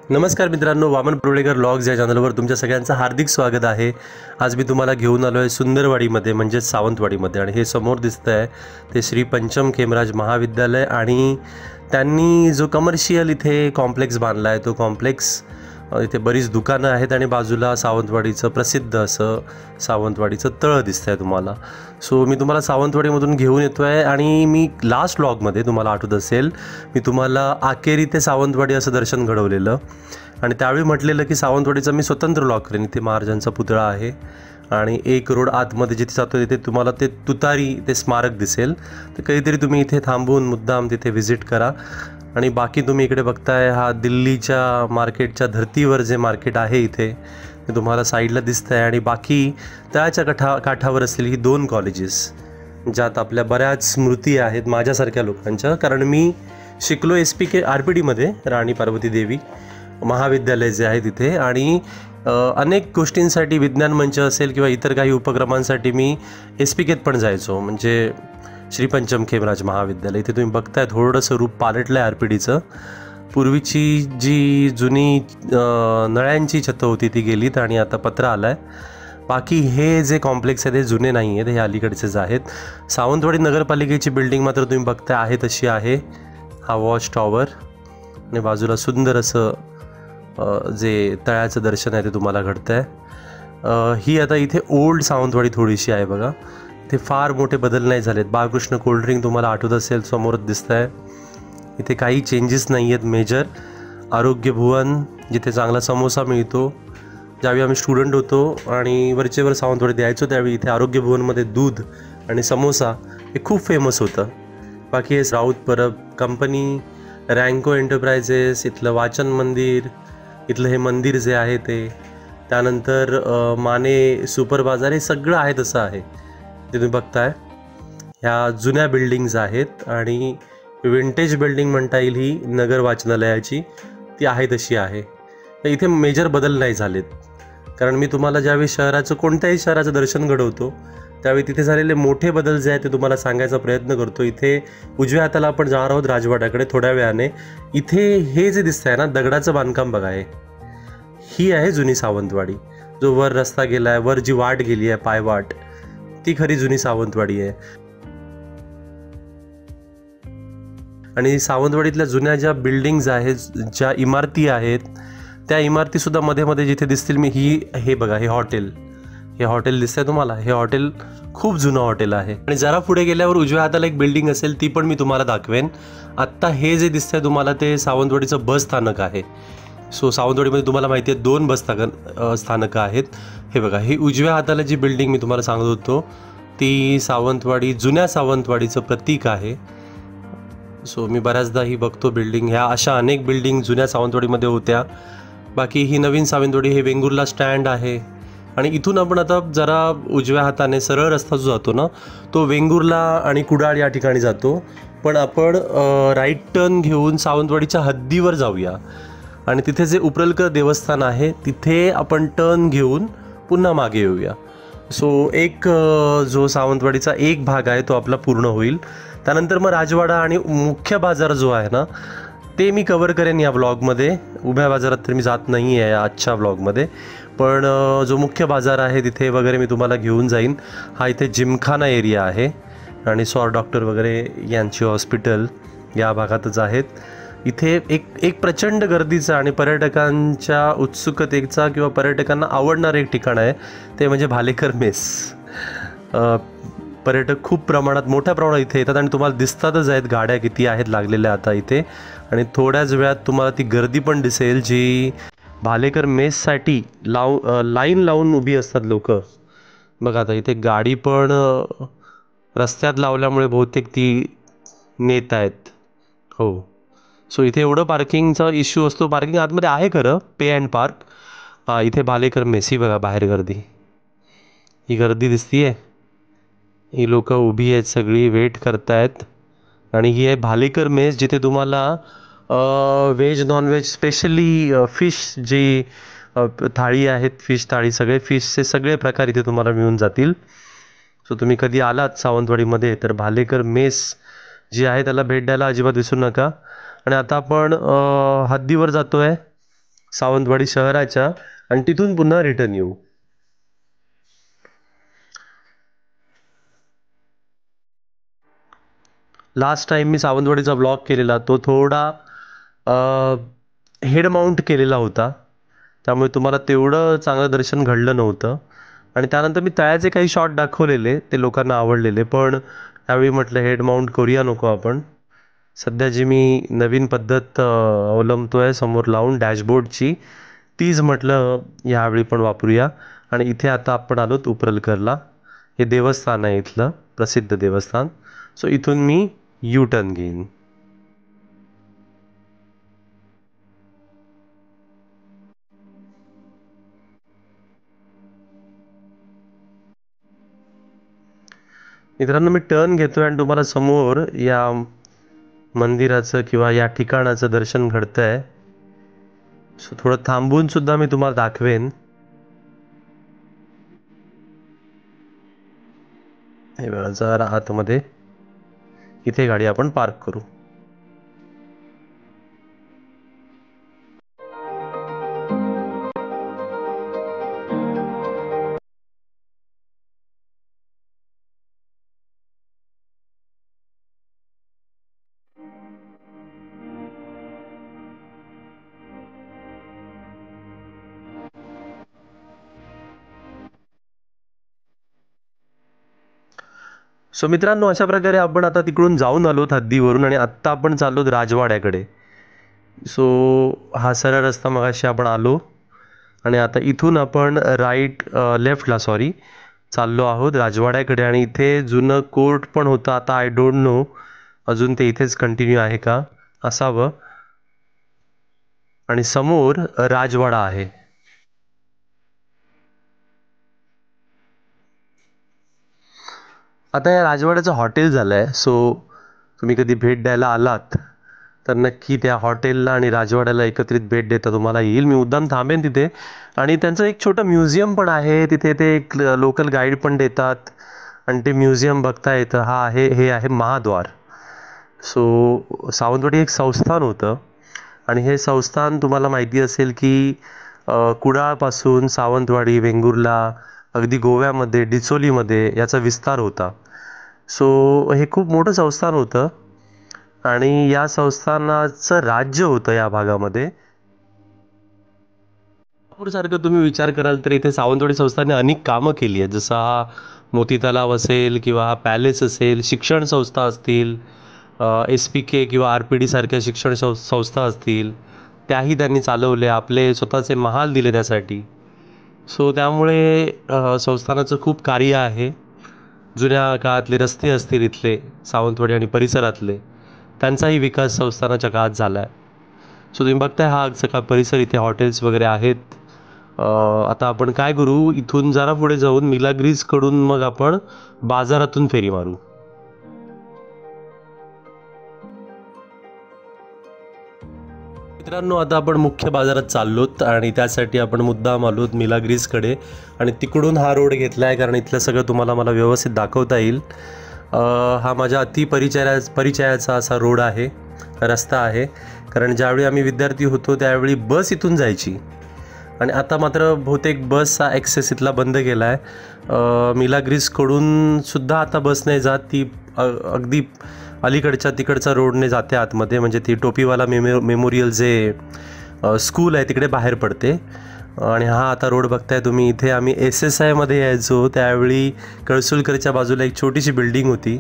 नमस्कार मित्रांनो, वामन पुर्ळेकर व्लॉग्स या चॅनलवर तुमच्या सगळ्यांचं हार्दिक स्वागत आहे। आज मी तुम्हाला घेऊन आलो आहे सुंदरवाडीमध्ये म्हणजे सावंतवाडीमध्ये आणि हे समोर दिसतं आहे ते श्री पंचम खेमराज महाविद्यालय आणि त्यांनी जो कमर्शियल इथे कॉम्प्लेक्स बांधला आहे तो कॉम्प्लेक्स इथे बरीच दुकानं आहेत आणि बाजूला सावंतवाडीचं प्रसिद्ध असं सावंतवाडीचं तळं दिसतंय तुम्हाला। सो मी तुम्हाला सावंतवाडीमधून घेऊन येतो आहे आणि मी लास्ट व्लॉगमध्ये तुम्हाला आठवत असेल मी तुम्हाला आकेरी ते सावंतवाडी असं दर्शन घडवलेलं आणि त्यावेळी म्हटलेलं की सावंतवाडीचा मी स्वतंत्र व्लॉग करेन। इथे महाराजांचा पुतळा आहे आणि एक रोड आतमध्ये जिथे जातो तिथे तुम्हाला ते तुतारी ते स्मारक दिसेल, तर कधीतरी तुम्ही इथे थांबून मुद्दाम तिथे व्हिजिट करा। आणि बाकी तुम्ही इकडे बघताय हा दिल्लीच्या मार्केटच्या धर्तीवर जे मार्केट आहे इथे ते तुम्हाला साईडला दिसतं आहे आणि बाकी तळ्याच्या काठावर असलेली ही दोन कॉलेजेस ज्यात आपल्या बऱ्याच स्मृती आहेत माझ्यासारख्या लोकांच्या, कारण मी शिकलो SPK RPDमध्ये राणी पार्वती देवी महाविद्यालय जे आहे तिथे आणि अनेक गोष्टींसाठी विज्ञान मंच असेल किंवा इतर काही उपक्रमांसाठी मी SPKत पण जायचो, म्हणजे श्री पंचम खेमराज महाविद्यालय। इथे तुम्ही बघताय थोडंसं रूप पालटलं आहे RPDचं। पूर्वीची जी जुनी नळ्यांची छतं होती ती गेलीत आणि आता पत्रा आला आहे। बाकी हे जे कॉम्प्लेक्स आहेत हे जुने नाही आहेत, हे अलीकडचेच आहेत। सावंतवाडी नगरपालिकेची बिल्डिंग मात्र तुम्ही बघताय आहे तशी आहे, हा वॉच टॉवर आणि बाजूला सुंदर असं जे तळ्याचं दर्शन आहे ते तुम्हाला घडतं आहे। ही आता इथे ओल्ड सावंतवाडी थोडीशी आहे बघा, इथे फार मोठे बदल नाही झालेत। बाळकृष्ण कोल्ड्रिंक तुम्हाला आठवत असेल समोरच दिसतं आहे, इथे काही चेंजेस नाही आहेत मेजर। आरोग्य भुवन जिथे चांगला समोसा मिळतो, ज्यावेळी आम्ही स्टुडंट होतो आणि वरचेवर सावंतवाडी द्यायचो त्यावेळी इथे आरोग्य भुवनमध्ये दूध आणि समोसा हे खूप फेमस होतं। बाकी हे राऊत परब कंपनी, रँको एंटरप्राइजेस, इथलं वाचन मंदिर, इथलं हे मंदिर जे आहे ते, त्यानंतर माने सुपर बाजार, हे सगळं आहे तसं आहे ते तुम्ही बघताय। ह्या जुन्या बिल्डिंग्स आहेत आणि विंटेज बिल्डिंग म्हणता येईल ही नगर वाचनालयाची, ती आहे तशी आहे। तर इथे मेजर बदल नाही झालेत, कारण मी तुम्हाला ज्यावेळी कोणत्याही शहराचं दर्शन घडवतो त्यावेळी तिथे झालेले मोठे बदल जे आहेत ते तुम्हाला सांगायचा प्रयत्न करतो। इथे उजव्या हाताला आपण जाणार आहोत राजवाड्याकडे थोड्या वेळाने। इथे हे जे दिसतं आहे ना दगडाचं बांधकाम बघा, ही आहे जुनी सावंतवाडी। जो वर रस्ता गेला आहे, वर जी वाट गेली आहे पायवाट, ती खरी जुनी सावंतवाडी आहे। आणि सावंतवाडीतल्या जुन्या ज्या बिल्डिंग्ज आहेत, ज्या इमारती आहेत, त्या इमारतीसुद्धा मध्ये मध्ये जिथे दिसतील मी हे बघा, हे हॉटेल दिसतंय तुम्हाला, हे हॉटेल खूप जुनं हॉटेल आहे। आणि जरा पुढे गेल्यावर उजव्या हाताला एक बिल्डिंग असेल ती पण मी तुम्हाला दाखवेन। आत्ता हे जे दिसतंय तुम्हाला ते सावंतवाडीचं बस स्थानक आहे। सो सावंतवाडीमध्ये तुम्हाला माहिती आहे 2 बस स्थानकं आहेत। हे बघा, ही उजव्या हाताला जी बिल्डिंग मी तुम्हाला सांगत होतो ती जुन्या सावंतवाडीचं प्रतीक आहे। सो मी बऱ्याचदा ही बघतो बिल्डिंग, ह्या अशा अनेक बिल्डिंग जुन्या सावंतवाडीमध्ये होत्या। बाकी ही नवीन सावंतवाडी, हे वेंगुर्ला स्टँड आहे आणि इथून आपण आता जरा उजव्या हाताने सरळ रस्ता जो जातो ना तो वेंगुर्ला आणि कुडाळ या ठिकाणी जातो, पण आपण राईट टर्न घेऊन सावंतवाडीच्या हद्दीवर जाऊया आणि तिथे जे उपरलकर देवस्थान आहे तिथे आपण टर्न घेऊन पुन्हा मागे येऊया। सो एक जो सावंतवाडीचा एक भाग आहे तो आपला पूर्ण होईल। त्यानंतर मग राजवाडा आणि मुख्य बाजार जो आहे ना ते मी कवर करेन या ब्लॉगमध्ये। उभ्या बाजारात तर मी जात नाही आहे आजच्या ब्लॉगमध्ये, पण जो मुख्य बाजार आहे तिथे वगैरे मी तुम्हाला घेऊन जाईन। हा इथे जिमखाना एरिया आहे आणि सौर डॉक्टर वगैरे यांची हॉस्पिटल या भागातच आहेत। इथे एक प्रचंड गर्दीचा आणि पर्यटकांच्या उत्सुकतेचा किंवा पर्यटकांना आवडणारं एक ठिकाण आहे, ते म्हणजे भालेकर मेस। पर्यटक खूप मोठ्या प्रमाणात इथे येतात आणि तुम्हाला दिसतातच आहेत गाड्या किती आहेत लागलेल्या आता इथे, आणि थोड्याच वेळात तुम्हाला ती गर्दी पण दिसेल जी भालेकर मेससाठी लाईन लावून उभी असतात लोक। बघा आता इथे गाडी पण रस्त्यात लावल्यामुळे बहुतेक ती नेत आहेत। हो, सो इथे एवढं पार्किंगचा इश्यू असतो। पार्किंग आतमध्ये आहे खरं, पे अँड पार्क। इथे भालेकर मेस, ही बघा बाहेर गर्दी, ही गर्दी दिसतीये, ही लोक उभी आहेत सगळी वेट करतायत। आणि ही आहे भालेकर मेस जिथे तुम्हाला व्हेज नॉनव्हेज स्पेशली फिश जी थाळी आहेत, फिश थाळी, सगळे फिशचे सगळे प्रकार इथे तुम्हाला मिळून जातील। सो तुम्ही कधी आलात सावंतवाडीमध्ये तर भालेकर मेस जी आहे त्याला भेट द्यायला अजिबात विसरू नका। आणि आता आपण हद्दीवर जातो आहे सावंतवाडी शहराच्या आणि तिथून पुन्हा रिटर्न येऊ. लास्ट टाइम मी सावंतवाडीचा ब्लॉग केलेला तो थोडा हेड माउंट केलेला होता, त्यामुळे तुम्हाला तेवढं चांगलं दर्शन घडलं नव्हतं. आणि त्यानंतर मी तळ्याचे काही शॉट दाखवलेले, ते लोकांना आवडलेले. पण त्यावेळी म्हटलं हेड माउंट करूया नको आपण. सध्या जी मी नवीन पद्धत अवलंबतो आहे समोर लावून डॅशबोर्डची, तीच म्हटलं यावेळी पण वापरूया. आणि इथे आता आपण आलोत उपरलकरला. हे देवस्थान आहे इथलं प्रसिद्ध देवस्थान. सो इथून मी यू टर्न घेईन. मित्रांनो, मी टर्न घेतोय आणि तुम्हाला समोर या मंदिराचं किंवा या ठिकाणाचं दर्शन घडतंय. सो थोडं थांबून सुद्धा मी तुम्हाला दाखवेन. हे बघा, जरा आतमध्ये इथे गाडी आपण पार्क करू. सो मित्रांनो, अशा प्रकारे आपण आता तिकडून जाऊन आलोत हद्दीवरून आणि आत्ता आपण चाललोत राजवाड्याकडे. सो हा सरळ रस्ता मगाशी आपण आलो आणि आता इथून आपण लेफ्टला चाललो आहोत राजवाड्याकडे. आणि इथे जुनं कोर्ट पण होतं, आता आय डोंट नो अजून ते इथेच कंटिन्यू आहे का, असावं. आणि समोर राजवाडा आहे. आता या राजवाड्याचं हॉटेल झालं आहे. सो तुम्ही कधी भेट द्यायला आलात तर नक्की त्या हॉटेलला आणि राजवाड्याला एकत्रित भेट देता तुम्हाला येईल. मी मुद्दाम थांबेन तिथे. आणि त्यांचं एक छोटं म्युझियम पण आहे तिथे, ते एक लोकल गाईड पण देतात आणि ते म्युझियम बघता येतं. हे आहे महाद्वार. सो सावंतवाडी एक संस्थान होतं आणि हे संस्थान तुम्हाला माहिती असेल की कुडाळपासून सावंतवाडी, वेंगुर्ला, अगदी गोव्यामध्ये, डिचोलीमध्ये याचा विस्तार होता. सो हे खूप मोठं संस्थान होतं आणि या संस्थानाचं राज्य होतं या भागामध्ये. सारखं तुम्ही विचार कराल तर इथे सावंतवाडी संस्थाने अनेक कामं केली आहेत, जसं हा मोती तलाव असेल किंवा हा पॅलेस असेल, शिक्षण संस्था असतील, SPK किंवा RPD सारख्या शिक्षण संस्था असतील, त्याही त्यांनी चालवल्या. आपले स्वतःचे महाल दिले त्यासाठी. सो त्यामुळे संस्थानाचं खूप कार्य आहे. जुन्या काळातले रस्ते असतील इथले सावंतवाडी आणि परिसरातले, त्यांचाही विकास संस्थानाच्या काळात झाला आहे. सो तुम्ही बघताय हा सगळा परिसर, इथे हॉटेल्स वगैरे आहेत. आता आपण काय करू, इथून जरा पुढे जाऊन मिलाग्रीजकडून मग आपण बाजारातून फेरी मारू. मित्रांनो, आता आपण मुख्य बाजारात चाललोत आणि त्यासाठी आपण मुद्दाम आलोत मिलाग्रीजकडे. आणि तिकडून हा रोड घेतला आहे कारण इथलं सगळं तुम्हाला मला व्यवस्थित दाखवता येईल. हा माझ्या परिचयाचा असा रोड आहे, रस्ता आहे. कारण ज्यावेळी आम्ही विद्यार्थी होतो त्यावेळी बस इथून जायची आणि आता मात्र बहुतेक बसचा ॲक्सेस इथला बंद केला आहे. मिलाग्रीजकडून सुद्धा आता बस नाही जात, ती अगदी अलीकडच्या तिकडचा रोडने जाते आतमध्ये, म्हणजे ती टोपीवाला मेमोरियल जे स्कूल आहे तिकडे बाहेर पडते. आणि हा आता रोड बघताय तुम्ही, इथे आम्ही SSIमध्ये यायचो त्यावेळी कळसुलकरच्या बाजूला एक छोटीशी बिल्डिंग होती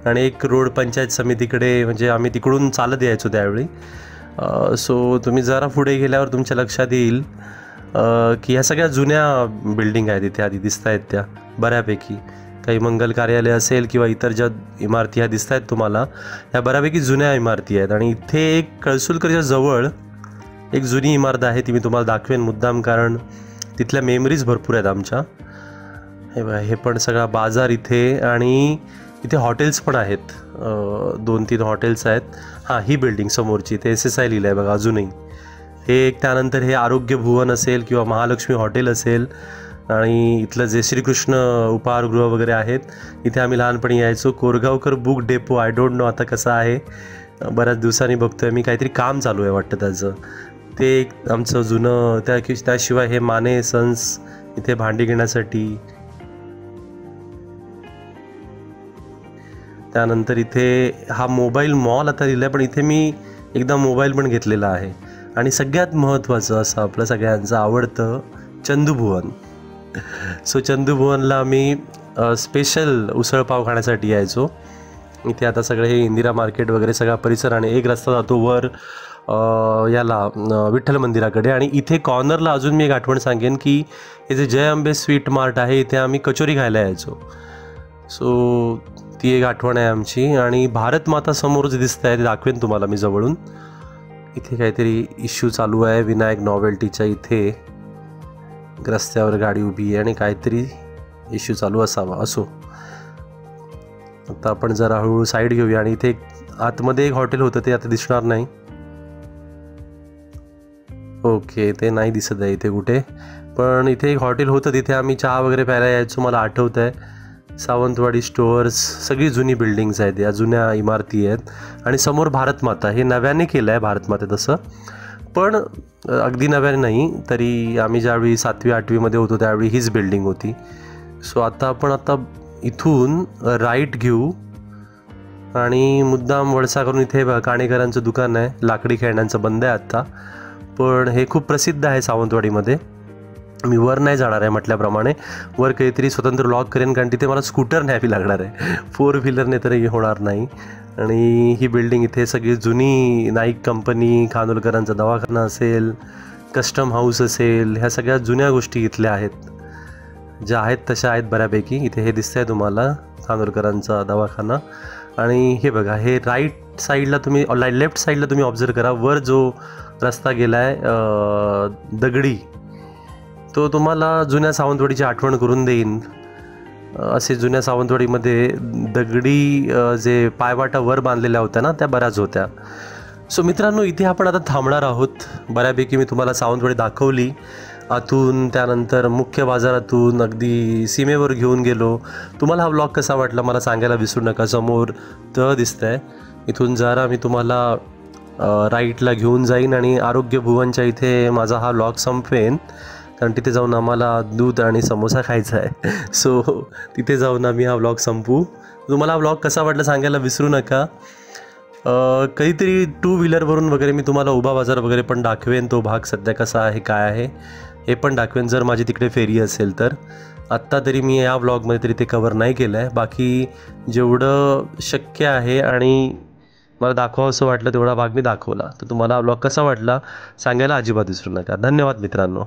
आणि एक रोड पंचायत समितीकडे, म्हणजे आम्ही तिकडून चालत यायचो त्यावेळी. सो तुम्ही जरा पुढे गेल्यावर तुमच्या लक्षात येईल की ह्या सगळ्या जुन्या बिल्डिंग आहेत इथे आधी दिसत आहेत त्या बऱ्यापैकी. काही मंगल कार्यालय असेल किंवा इतर ज्या इमारती ह्या दिसत आहेत तुम्हाला, ह्या बऱ्यापैकी जुन्या इमारती आहेत. आणि इथे एक कळसुलकरच्या जवळ एक जुनी इमारत आहे, ती मी तुम्हाला दाखवेन मुद्दाम, कारण तिथल्या मेमरीज भरपूर आहेत आमच्या. हे पण सगळा बाजार इथे, आणि इथे हॉटेल्स पण आहेत, 2-3 हॉटेल्स आहेत. हां, ही बिल्डिंग समोरची ते SSI लिहिलं आहे बघा अजूनही. हे एक, त्यानंतर हे आरोग्य भुवन असेल किंवा महालक्ष्मी हॉटेल असेल. आणि इथलं जे श्रीकृष्ण उपहारगृह वगैरे आहेत, इथे आम्ही लहानपणी यायचो. Korgaonkar book depot, I don't know आता कसं आहे, बऱ्याच दिवसांनी बघतोय मी, काहीतरी काम चालू आहे वाटतं त्याचं. इथे एक आमचं जुनं त्याशिवाय हे माने सन्स इथे भांडी घेण्यासाठी, त्यानंतर इथे हा मोबाईल मॉल आता दिला आहे, पण इथे मी एकदा मोबाईल पण घेतलेला आहे. आणि सगळ्यात महत्त्वाचं असं आपलं सगळ्यांचं आवडतं चंदूभुवन. सो चंदूभुवनला आम्ही स्पेशल उसळपाव खाण्यासाठी यायचो. इथे आता सगळे हे इंदिरा मार्केट वगैरे सगळा परिसर आणि एक रस्ता जातो वर याला विठ्ठल मंदिराकडे. आणि इथे कॉर्नरला अजून मी एक आठवण सांगेन की हे जे जय अंबे स्वीट मार्ट आहे इथे आम्ही कचोरी खायला यायचो. सो ती एक आठवण आहे आमची. आणि भारत माता समोर जे दिसतं आहे ते दाखवेन तुम्हाला मी जवळून. इथे काहीतरी इश्यू चालू आहे विनायक नॉवेल्टीच्या इथे. रस्त्यावर गाडी उभी आहे आणि काहीतरी इश्यू चालू असावा. असो, आता आपण जरा हळूहळू साईड घेऊया. आणि इथे आतमध्ये एक हॉटेल होतं ते आता दिसणार नाही. ओके, ते नाही दिसत आहे इथे कुठे. पण इथे एक हॉटेल होतं तिथे आम्ही चहा वगैरे प्यायला यायचो. मला आठवतं आहे सावंतवाडी स्टोअर्स, सगळी जुनी बिल्डिंग्स आहेत, या जुन्या इमारती आहेत. आणि समोर भारत माता, हे नव्याने केलं आहे भारत माते तसं, पण अगदी नव्याने नाही. तरी आम्ही ज्यावेळी 7वी 8वीमध्ये होतो त्यावेळी हीच बिल्डिंग होती. सो आता इथून राईट घेऊ आणि मुद्दाम वळसा करून इथे काणेकरांचं दुकान आहे, लाकडी खेळण्यांचं बंद आहे आत्ता. पण हे खूप प्रसिद्ध आहे सावंतवाडीमध्ये. मी वर नाही जाणार आहे म्हटल्याप्रमाणे. वर काहीतरी स्वतंत्र व्लॉग करेन, कारण तिथे मला स्कूटर न्यावी लागणार आहे, 4 व्हीलरने तरी होणार नाही. आणि ही बिल्डिंग इथे सगळी जुनी नाईक कंपनी, खानोलकरांचा दवाखाना असेल, कस्टम हाऊस असेल, ह्या सगळ्या जुन्या गोष्टी इथल्या आहेत, ज्या आहेत तशा आहेत बऱ्यापैकी. इथे हे दिसतंय तुम्हाला खानोलकरांचा दवाखाना. आणि हे बघा, हे राईट साईडला तुम्ही लेफ्ट साईडला तुम्ही ऑब्झर्व करा, वर जो रस्ता गेला आहे दगडी, तो तुम्हाला जुन्या सावंतवाडीची आठवण करून देईन. असे जुन्या सावंतवाडीमध्ये दगडी जे पायवाटा वर बांधलेल्या होत्या ना, त्या बऱ्याच होत्या. सो मित्रांनो, इथे आपण आता थांबणार आहोत. बऱ्यापैकी मी तुम्हाला सावंतवाडी दाखवली आतून, त्यानंतर मुख्य बाजारातून अगदी सीमेवर घेऊन गेलो. तुम्हाला हा व्लॉग कसा वाटला मला सांगायला विसरू नका. समोर तळ दिसतंय, इथून जरा मी तुम्हाला राईटला घेऊन जाईन आणि आरोग्य भुवनच्या इथे माझा हा व्लॉग संपवेन, कारण तिथे जाऊन आम्हाला दूध आणि समोसा खायचा आहे. सो तिथे जाऊन आम्ही हा व्लॉग संपू. तुम्हाला हा व्लॉग कसा वाटला सांगायला विसरू नका. कधीतरी 2 व्हीलरवरून वगैरे मी तुम्हाला उभा बाजार वगैरे पण दाखवेन, तो भाग सध्या कसा आहे काय आहे हे पण दाखवेन, जर माझी तिकडे फेरी असेल तर. आत्ता तरी मी या व्लॉगमध्ये तरी ते कवर नाही केलं आहे. बाकी जेवढं शक्य आहे आणि मला दाखवावं असं वाटलं तेवढा भाग मी दाखवला. तर तुम्हाला हा व्लॉग कसा वाटला सांगायला अजिबात विसरू नका. धन्यवाद मित्रांनो.